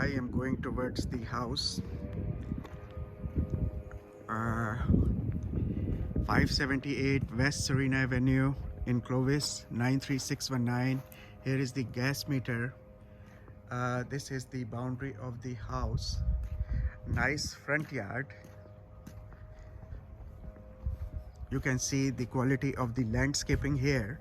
I am going towards the house. 578 West Sereena Avenue in Clovis, 93619. Here is the gas meter. This is the boundary of the house. Nice front yard. You can see the quality of the landscaping here.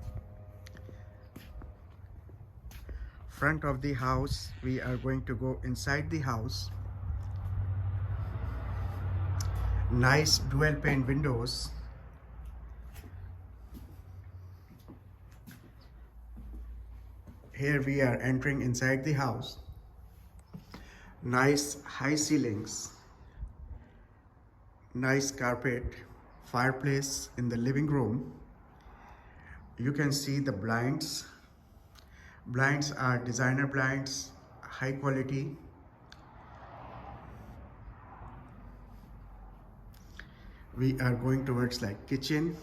Front of the house, we are going to go inside the house. Nice dual pane windows. Here we are entering inside the house. Nice high ceilings. Nice carpet. Fireplace in the living room. You can see the blinds. Blinds are designer blinds, high quality. We are going towards like kitchen.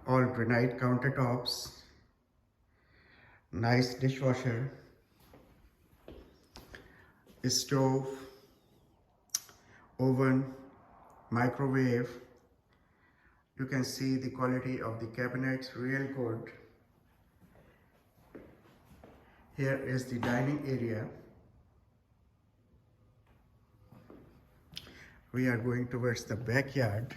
All granite countertops. Nice dishwasher. Stove. Oven. Microwave. You can see the quality of the cabinets, real good. Here is the dining area. We are going towards the backyard.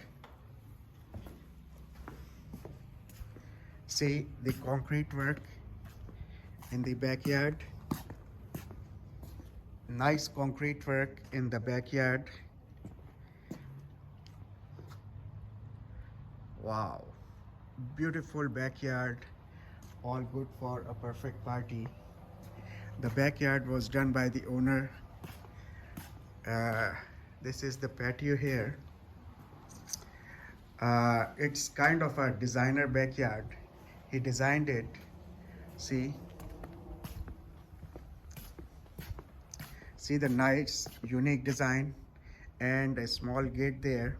See the concrete work in the backyard. Nice concrete work in the backyard. Wow, beautiful backyard, all good for a perfect party. The backyard was done by the owner. This is the patio here. It's kind of a designer backyard. He designed it. See the nice unique design and a small gate there.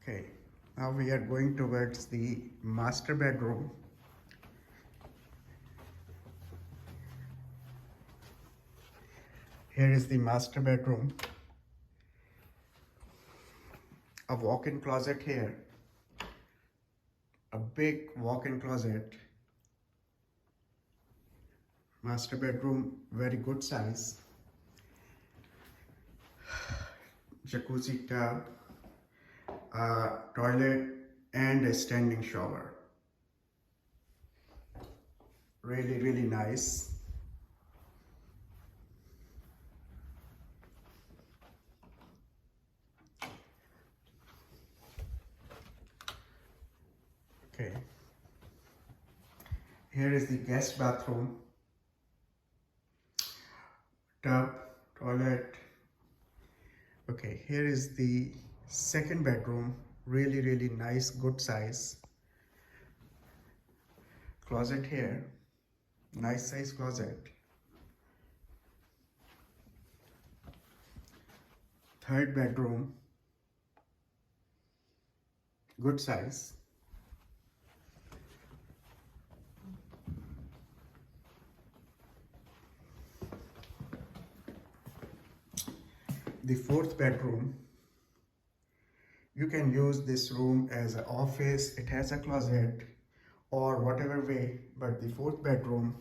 Okay, now we are going towards the master bedroom. Here is the master bedroom. A walk-in closet here. A big walk-in closet. Master bedroom, very good size. Jacuzzi tub. Toilet and a standing shower. Really nice. Okay. Here is the guest bathroom. Tub, toilet. Okay, here is the second bedroom, really nice, good size. Closet here, nice size closet. Third bedroom, good size. The fourth bedroom, you can use this room as an office. It has a closet or whatever way, but the fourth bedroom,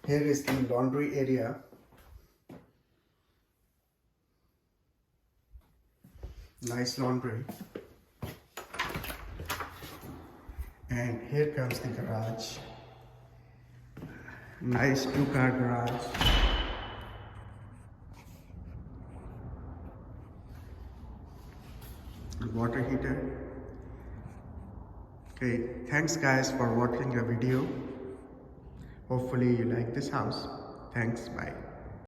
here is the laundry area. Nice laundry. And here comes the garage. Nice 2-car garage. Water heater. Okay, thanks guys for watching the video. Hopefully you like this house. Thanks, bye.